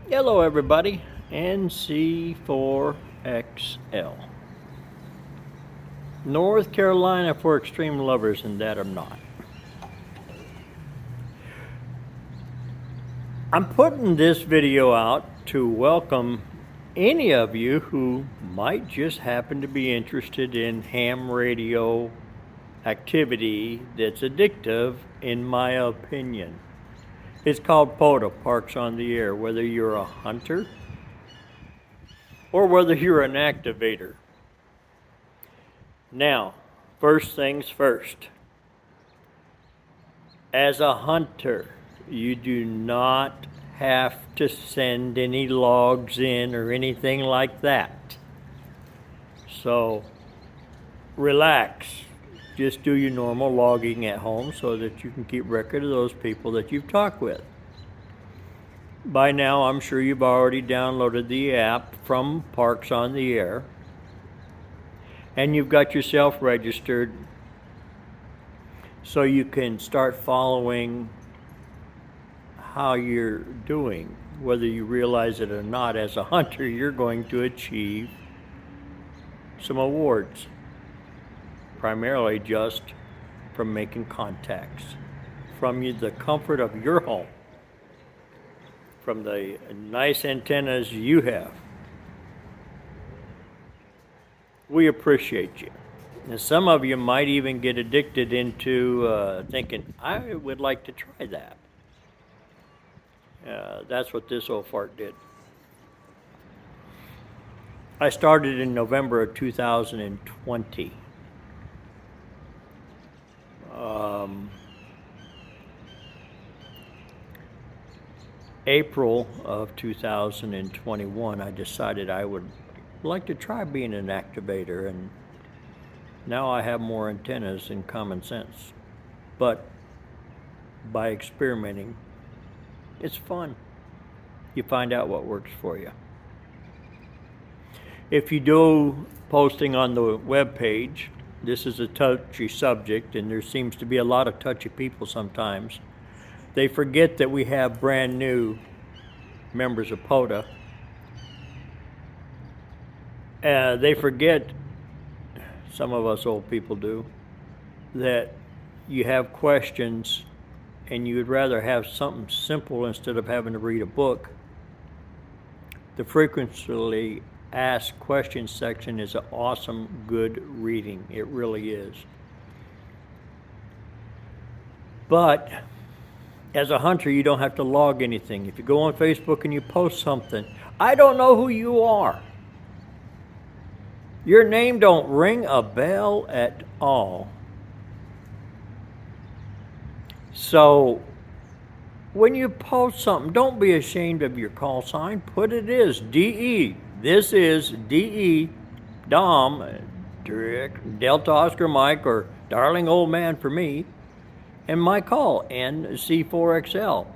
Hello everybody, NC4XL. North Carolina for extreme lovers, and that I'm not. I'm putting this video out to welcome any of you who might just happen to be interested in ham radio activity that's addictive, in my opinion. It's called POTA, Parks on the Air, whether you're a hunter or whether you're an activator. Now, first things first. As a hunter, you do not have to send any logs in or anything like that. So, relax. Just do your normal logging at home so that you can keep record of those people that you've talked with. By now, I'm sure you've already downloaded the app from Parks on the Air, and you've got yourself registered so you can start following how you're doing. Whether you realize it or not, as a hunter, you're going to achieve some awards, primarily just from making contacts, from the comfort of your home, from the nice antennas you have. We appreciate you. And some of you might even get addicted into thinking, I would like to try that. That's what this old fart did. I started in November of 2020. April of 2021, I decided I would like to try being an activator, and now I have more antennas than common sense. But by experimenting, it's fun. You find out what works for you. If you do posting on the web page, this is a touchy subject, and there seems to be a lot of touchy people sometimes. They forget that we have brand new members of POTA. They forget, some of us old people do, that you have questions and you would rather have something simple instead of having to read a book. The frequently asked questions section is an awesome, good reading. It really is. But as a hunter, you don't have to log anything. If you go on Facebook and you post something, I don't know who you are. Your name don't ring a bell at all. So when you post something, don't be ashamed of your call sign. Put it is DE. This is DE, Dom, Delta Oscar Mike, or Darling Old Man for me, and my call, NC4XL.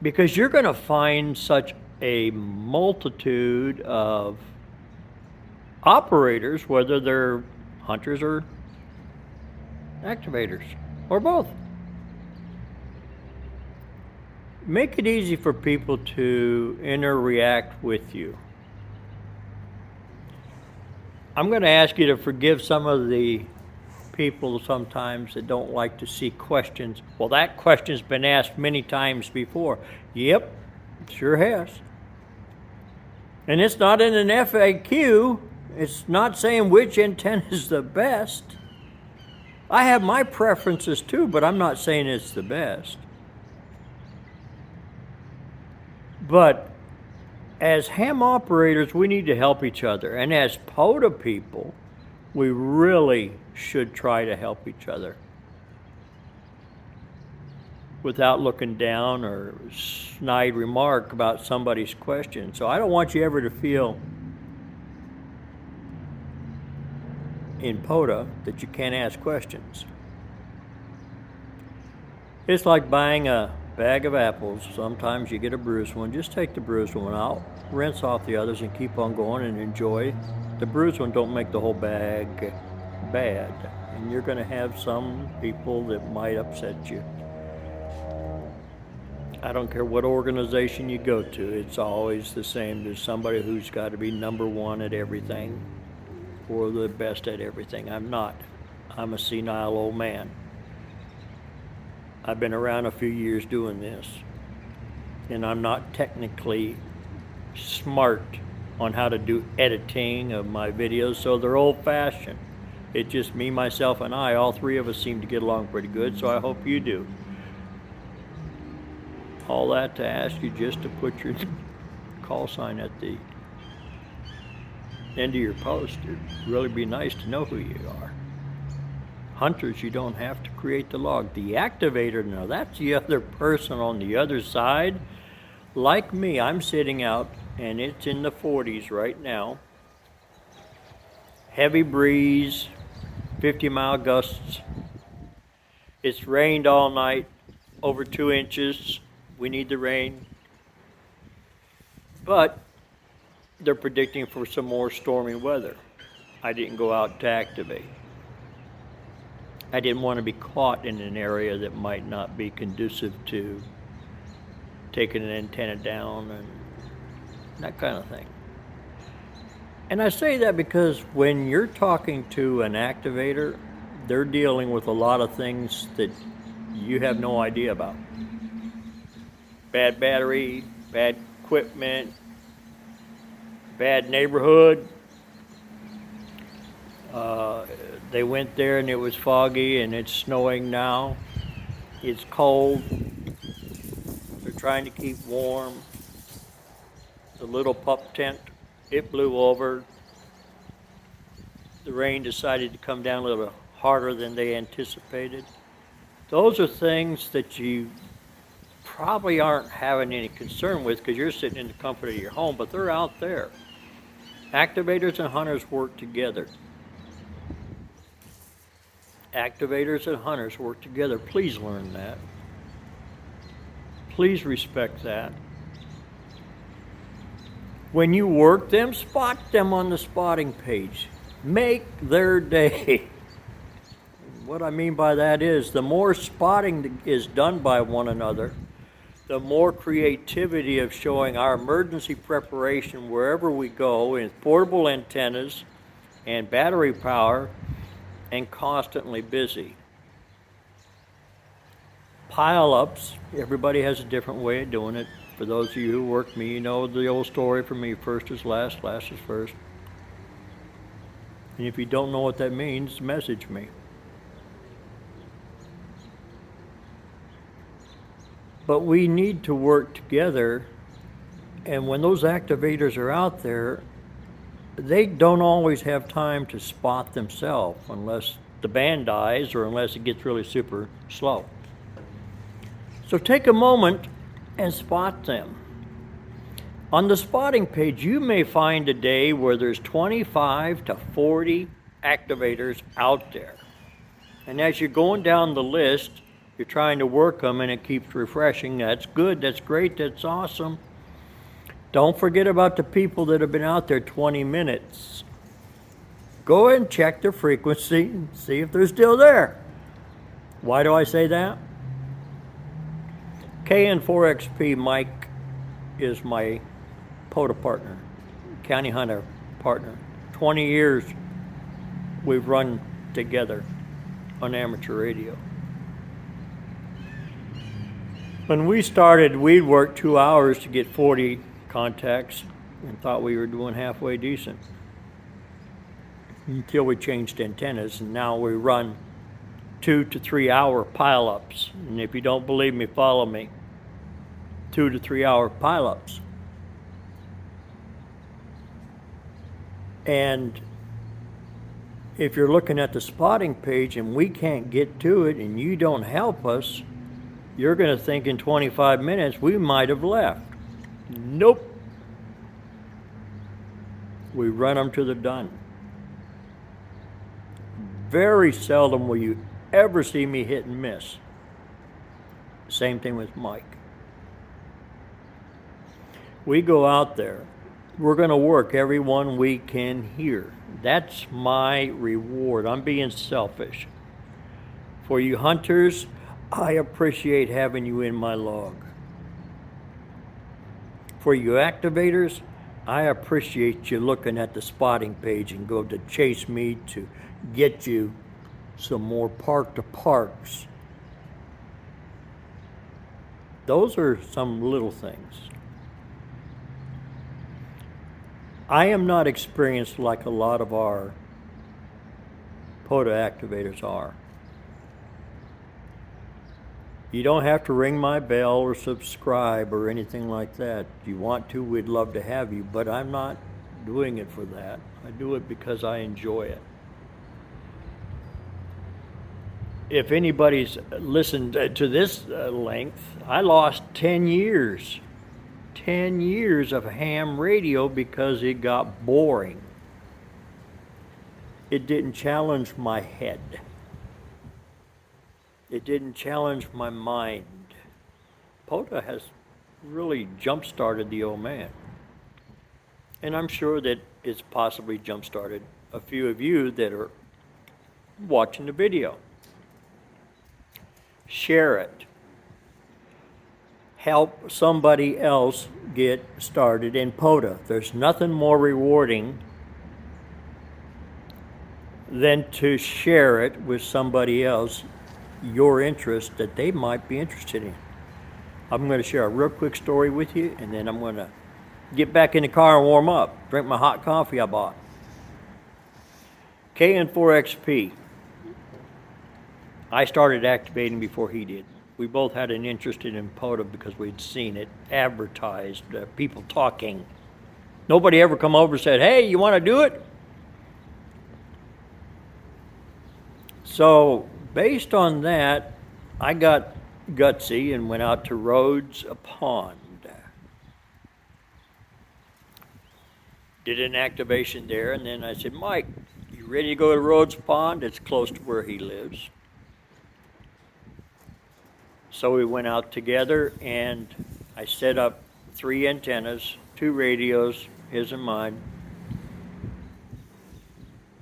Because you're going to find such a multitude of operators, whether they're hunters or activators, or both. Make it easy for people to interact with you. I'm going to ask you to forgive some of the people sometimes that don't like to see questions. Well, that question's been asked many times before. Yep, sure has. And it's not in an FAQ. It's not saying which antenna is the best. I have my preferences too, but I'm not saying it's the best. But as ham operators, we need to help each other. And as POTA people, we really should try to help each other without looking down or snide remark about somebody's question. So I don't want you ever to feel in POTA that you can't ask questions. It's like buying a bag of apples. Sometimes you get a bruised one. Just take the bruised one out, rinse off the others, and keep on going and enjoy. The bruised one don't make the whole bag bad. And you're going to have some people that might upset you. I don't care what organization you go to, it's always the same. There's somebody who's got to be number one at everything or the best at everything. I'm not. I'm a senile old man. I've been around a few years doing this, and I'm not technically smart on how to do editing of my videos, so they're old-fashioned. It's just me, myself, and I. All three of us seem to get along pretty good, so I hope you do. All that to ask you just to put your call sign at the end of your post. It'd really be nice to know who you are. Hunters, you don't have to create the log. The activator, now that's the other person on the other side. Like me, I'm sitting out and it's in the 40s right now. Heavy breeze, 50-mile gusts. It's rained all night, over 2 inches. We need the rain. But they're predicting for some more stormy weather. I didn't go out to activate. I didn't want to be caught in an area that might not be conducive to taking an antenna down and that kind of thing. And I say that because when you're talking to an activator, they're dealing with a lot of things that you have no idea about. Bad battery, bad equipment, bad neighborhood. They went there and it was foggy and it's snowing now. It's cold. They're trying to keep warm. The little pup tent, it blew over. The rain decided to come down a little harder than they anticipated. Those are things that you probably aren't having any concern with because you're sitting in the comfort of your home, but they're out there. Activators and hunters work together. Activators and hunters work together. Please learn that. Please respect that. When you work them, spot them on the spotting page. Make their day. What I mean by that is the more spotting is done by one another, the more creativity of showing our emergency preparation wherever we go in portable antennas and battery power and constantly busy. Pile-ups, everybody has a different way of doing it. For those of you who work me, you know the old story for me, first is last, last is first. And if you don't know what that means, message me. But we need to work together, and when those activators are out there, they don't always have time to spot themselves unless the band dies or unless it gets really super slow. So take a moment and spot them. On the spotting page, you may find a day where there's 25 to 40 activators out there. And as you're going down the list, you're trying to work them and it keeps refreshing. That's good, that's great, that's awesome. Don't forget about the people that have been out there 20 minutes. Go ahead and check their frequency and see if they're still there. Why do I say that? NC4XL Mike is my POTA partner, county hunter partner. 20 years we've run together on amateur radio. When we started, we'd work 2 hours to get 40 contacts and thought we were doing halfway decent until we changed antennas, and now we run 2 to 3 hour pile-ups. And if you don't believe me, follow me. 2 to 3 hour pile-ups. And if you're looking at the spotting page and we can't get to it and you don't help us, you're going to think in 25 minutes we might have left. Nope. We run them to the done. Very seldom will you ever see me hit and miss. Same thing with Mike. We go out there. We're going to work every one we can hear. That's my reward. I'm being selfish. For you hunters, I appreciate having you in my log. For you activators, I appreciate you looking at the spotting page and go to chase me to get you some more park to parks. Those are some little things. I am not experienced like a lot of our POTA activators are. You don't have to ring my bell or subscribe or anything like that. If you want to, we'd love to have you, but I'm not doing it for that. I do it because I enjoy it. If anybody's listened to this length, I lost 10 years. 10 years of ham radio because it got boring. It didn't challenge my head. It didn't challenge my mind. POTA has really jump-started the old man. And I'm sure that it's possibly jump-started a few of you that are watching the video. Share it. Help somebody else get started in POTA. There's nothing more rewarding than to share it with somebody else, your interest that they might be interested in. I'm going to share a real quick story with you, and then I'm going to get back in the car and warm up, drink my hot coffee I bought. NC4XL. I started activating before he did. We both had an interest in POTA because we'd seen it advertised, people talking. Nobody ever come over and said, hey, you want to do it? So based on that, I got gutsy and went out to Rhodes Pond. Did an activation there, and then I said, Mike, you ready to go to Rhodes Pond? It's close to where he lives. So we went out together, and I set up 3 antennas, 2 radios, his and mine,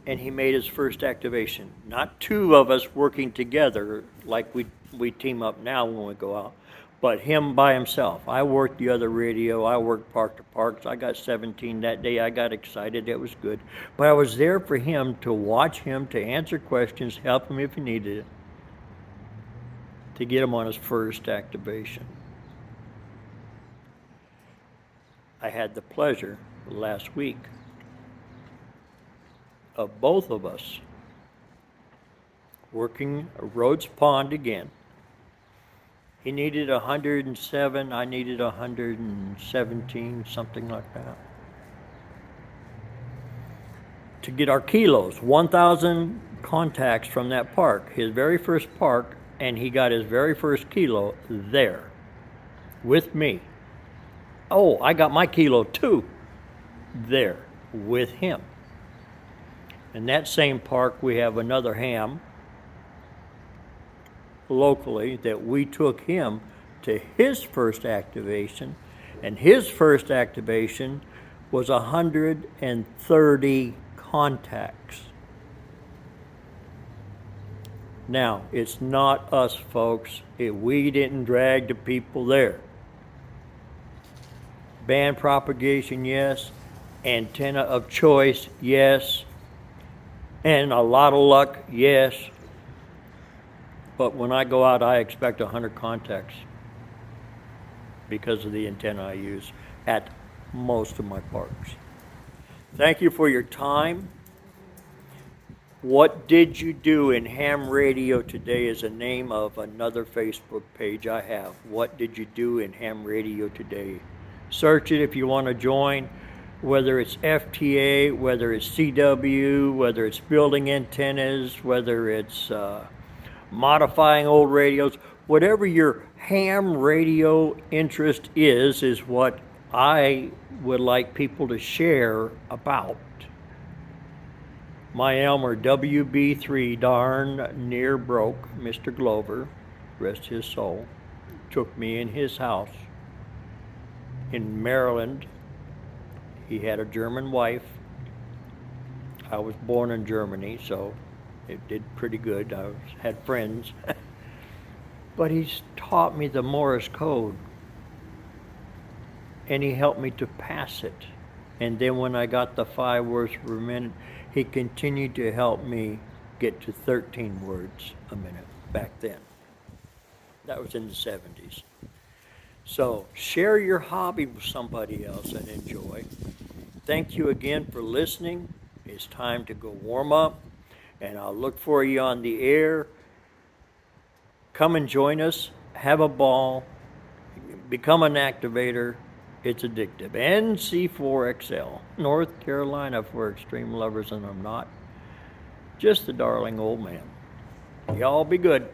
and he made his first activation. Not 2 of us working together like we team up now when we go out, but him by himself. I worked the other radio, I worked park to parks. I got 17 that day. I got excited, it was good. But I was there for him, to watch him, to answer questions, help him if he needed it, to get him on his first activation. I had the pleasure last week of both of us working Rhodes Pond again. He needed 107, I needed 117, something like that. To get our kilos, 1,000 contacts from that park, his very first park, and he got his very first kilo there with me. Oh, I got my kilo too there with him. In that same park, we have another ham locally that we took him to his first activation, and his first activation was 130 contacts. Now, it's not us, folks. We didn't drag the people there. Band propagation, yes. Antenna of choice, yes. And a lot of luck, yes. But when I go out, I expect 100 contacts because of the antenna I use at most of my parks. Thank you for your time. What Did You Do in Ham Radio Today is the name of another Facebook page I have. What Did You Do in Ham Radio Today? Search it if you want to join, whether it's FTA, whether it's CW, whether it's building antennas, whether it's modifying old radios. Whatever your ham radio interest is what I would like people to share about. My Elmer WB3 darn near broke. Mr. Glover, rest his soul, took me in his house in Maryland. He had a German wife. I was born in Germany, so it did pretty good. I had friends. But he's taught me the Morse code. and he helped me to pass it. And then when I got the 5 words per minute, he continued to help me get to 13 words a minute back then. That was in the 70s. So share your hobby with somebody else and enjoy. Thank you again for listening. It's time to go warm up, and I'll look for you on the air. Come and join us. Have a ball. Become an activator. It's addictive. NC4XL, North Carolina for extreme lovers, and I'm not just a darling old man. Y'all be good.